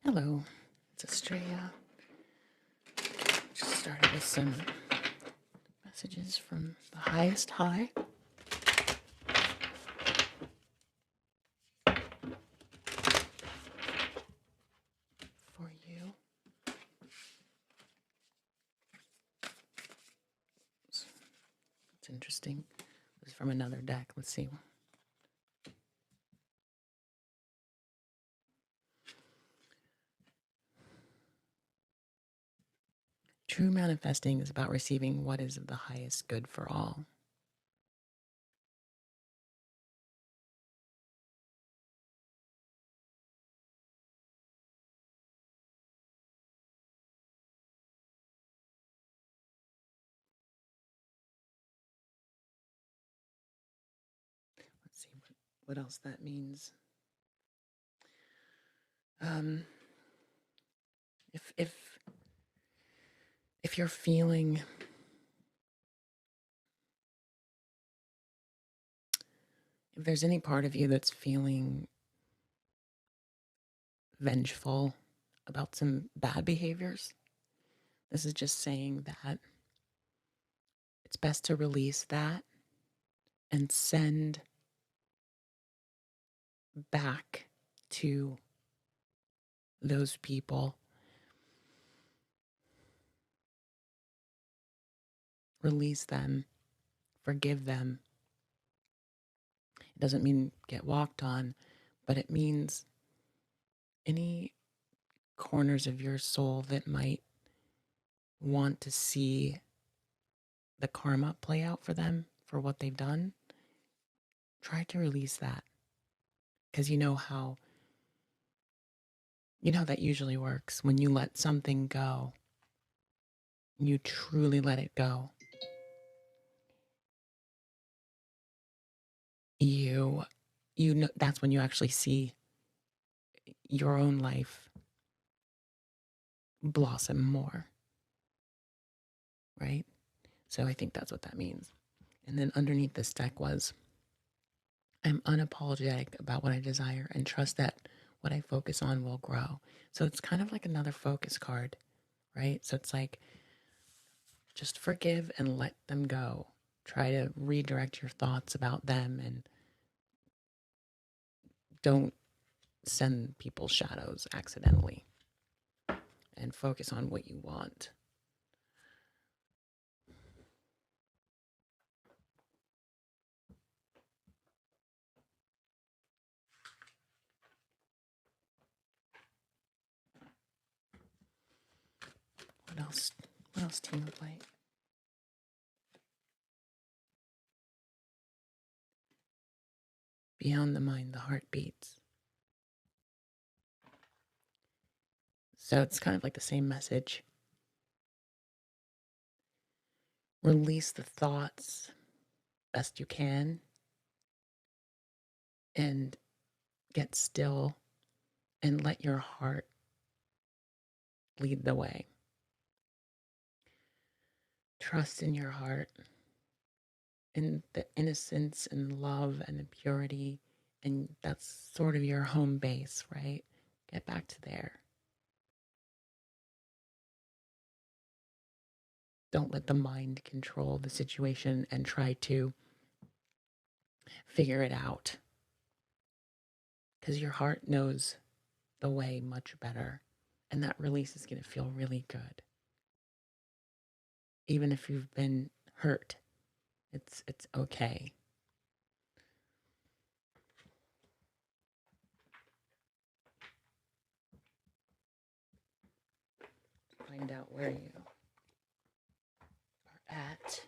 Hello, it's Estrella. Just started with some messages from the highest high. For you. It's interesting. This is from another deck. Let's see. True manifesting is about receiving what is of the highest good for all. Let's see what else that means. If you're feeling if there's any part of you that's feeling vengeful about some bad behaviors, this is just saying that it's best to release that and send back to those people. Release them, forgive them. It doesn't mean get walked on, but it means any corners of your soul that might want to see the karma play out for them for what they've done, try to release that. Because you know how that usually works. When you let something go, you truly let it go, you know that's when you actually see your own life blossom more, right? So I think that's what that means. And then underneath this deck was, I'm unapologetic about what I desire and trust that what I focus on will grow. So it's kind of like another focus card, right? So it's like, just forgive and let them go. Try to redirect your thoughts about them and don't send people shadows accidentally, and focus on what you want. What else? What else, Team of Light? Beyond the mind, the heart beats. So it's kind of like the same message. Release the thoughts best you can and get still and let your heart lead the way. Trust in your heart, in the innocence and love and the purity, and that's sort of your home base, right? Get back to there. Don't let the mind control the situation and try to figure it out, because your heart knows the way much better, and that release is going to feel really good. Even if you've been hurt, it's okay. Find out where you are at.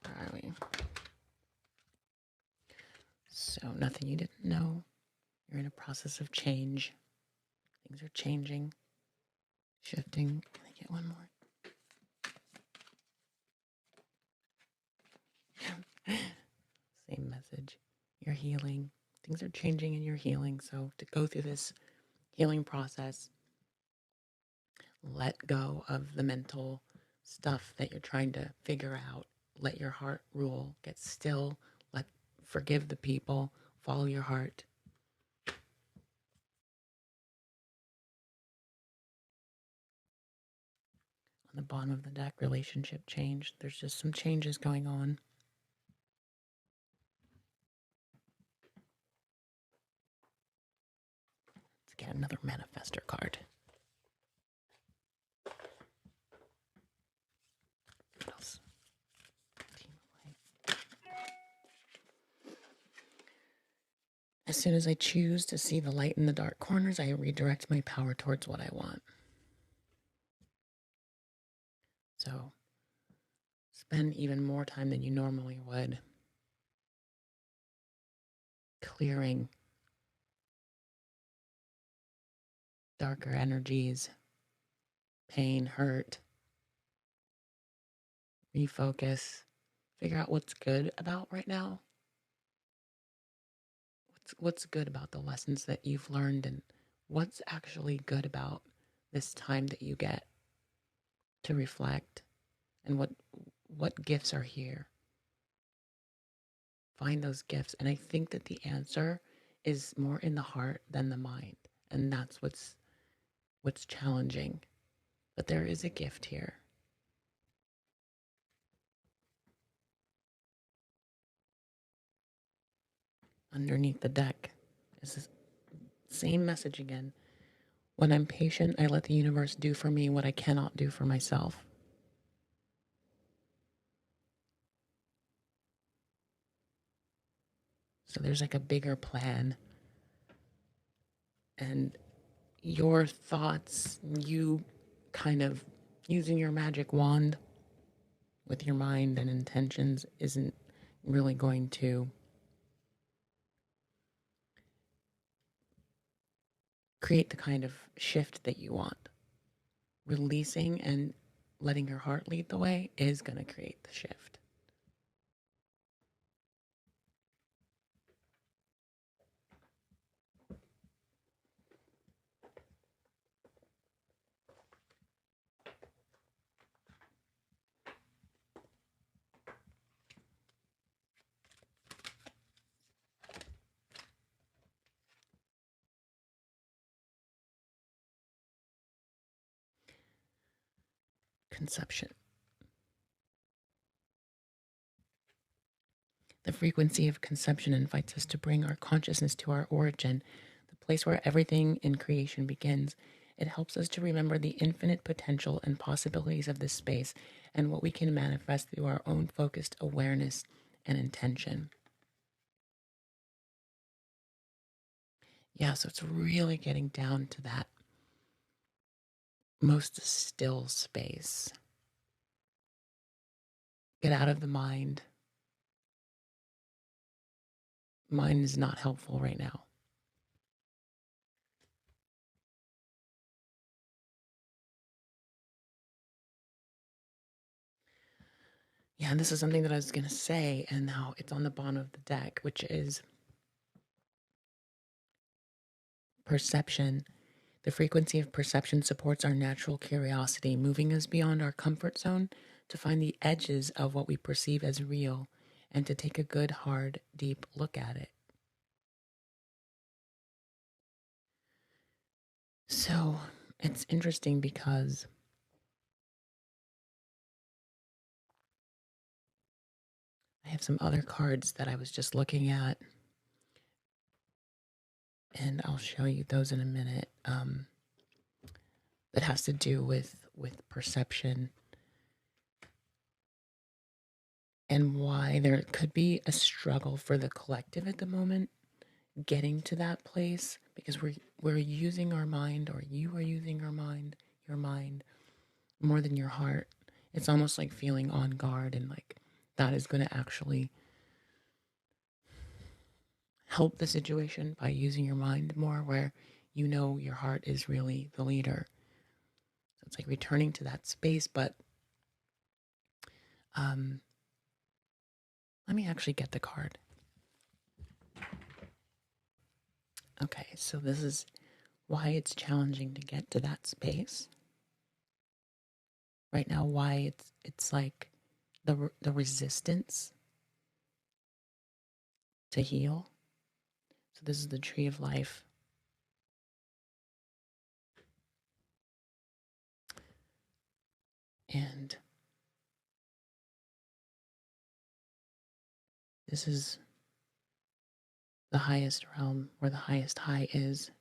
Where are we? So, nothing you didn't know. You're in a process of change. Things are changing, shifting. Can I get one more? Same message. You're healing. Things are changing and you're healing. So, to go through this healing process, let go of the mental stuff that you're trying to figure out. Let your heart rule. Get still. Forgive the people. Follow your heart. On the bottom of the deck, relationship change. There's just some changes going on. Let's get another manifestor card. What else? As soon as I choose to see the light in the dark corners, I redirect my power towards what I want. So spend even more time than you normally would clearing darker energies, pain, hurt. Refocus. Figure out what's good about right now. What's good about the lessons that you've learned, and what's actually good about this time that you get to reflect, and what gifts are here. Find those gifts, and I think that the answer is more in the heart than the mind, and that's what's challenging. But there is a gift here. Underneath the deck is the same message again. When I'm patient, I let the universe do for me what I cannot do for myself. So there's like a bigger plan. And your thoughts, you kind of using your magic wand with your mind and intentions isn't really going to create the kind of shift that you want. Releasing and letting your heart lead the way is going to create the shift. Conception. The frequency of conception invites us to bring our consciousness to our origin, the place where everything in creation begins. It helps us to remember the infinite potential and possibilities of this space and what we can manifest through our own focused awareness and intention. Yeah, so it's really getting down to that most still space. Get out of the mind. Mind is not helpful right now. Yeah, and this is something that I was going to say, and now it's on the bottom of the deck, which is perception. The frequency of perception supports our natural curiosity, moving us beyond our comfort zone to find the edges of what we perceive as real and to take a good, hard, deep look at it. So it's interesting because I have some other cards that I was just looking at, and I'll show you those in a minute. That has to do with perception and why there could be a struggle for the collective at the moment getting to that place, because we're using our mind, or you are using your mind more than your heart. It's almost like feeling on guard, and like that is going to actually help the situation by using your mind more, where you know your heart is really the leader. So it's like returning to that space. But let me actually get the card. Okay, so this is why it's challenging to get to that space right now. Why it's like the resistance to heal. So this is the tree of life. And this is the highest realm where the highest high is.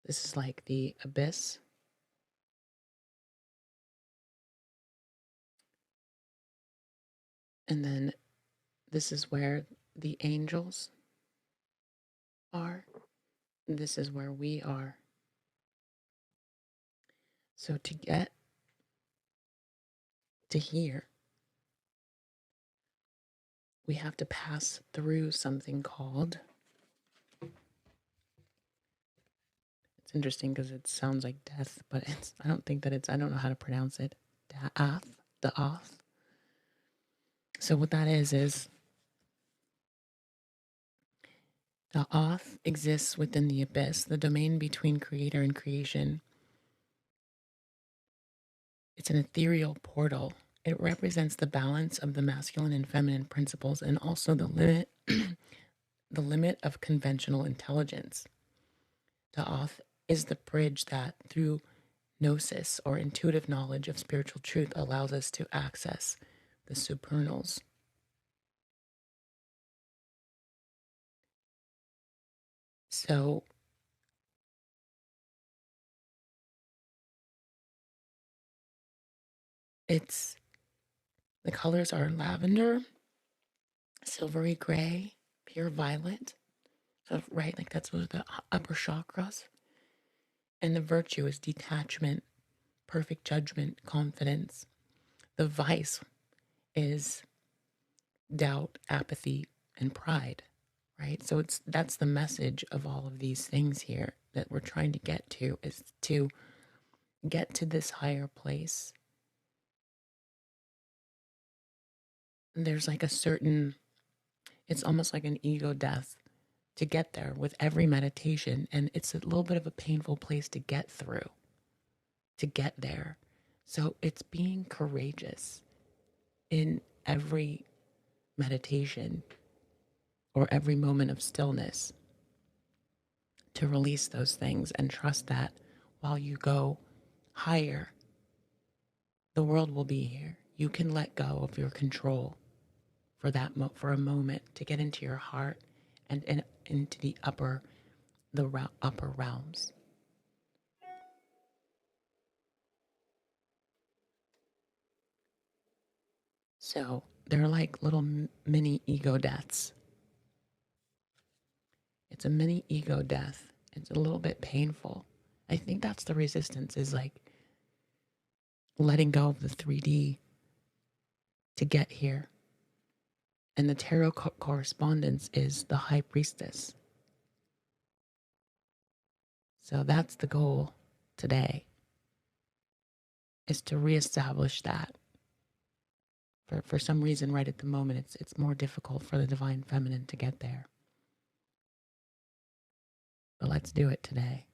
This is like the abyss. And then this is where the angels are. This is where we are. So to get to here, we have to pass through something called, it's interesting because it sounds like death, but I don't think that I don't know how to pronounce it. Da'ath. So what that is Da'ath exists within the abyss, the domain between creator and creation. It's an ethereal portal. It represents the balance of the masculine and feminine principles and also the limit the limit of conventional intelligence. Da'ath is the bridge that, through gnosis or intuitive knowledge of spiritual truth, allows us to access the supernals. So the colors are lavender, silvery gray, pure violet. So, right, like that's what the upper chakras. And the virtue is detachment, perfect judgment, confidence. The vice is doubt, apathy, and pride, right? So that's the message of all of these things here that we're trying to get to, is to get to this higher place. There's like it's almost like an ego death to get there with every meditation. And it's a little bit of a painful place to get through, to get there. So it's being courageous in every meditation or every moment of stillness to release those things and trust that while you go higher, the world will be here. You can let go of your control for a moment to get into your heart and into the upper realms. So they're like little mini ego deaths. It's a mini ego death. It's a little bit painful. I think that's the resistance, is like letting go of the 3D to get here. And the tarot correspondence is the high priestess. So that's the goal today, is to reestablish that. For some reason, right at the moment, it's more difficult for the divine feminine to get there. But let's do it today.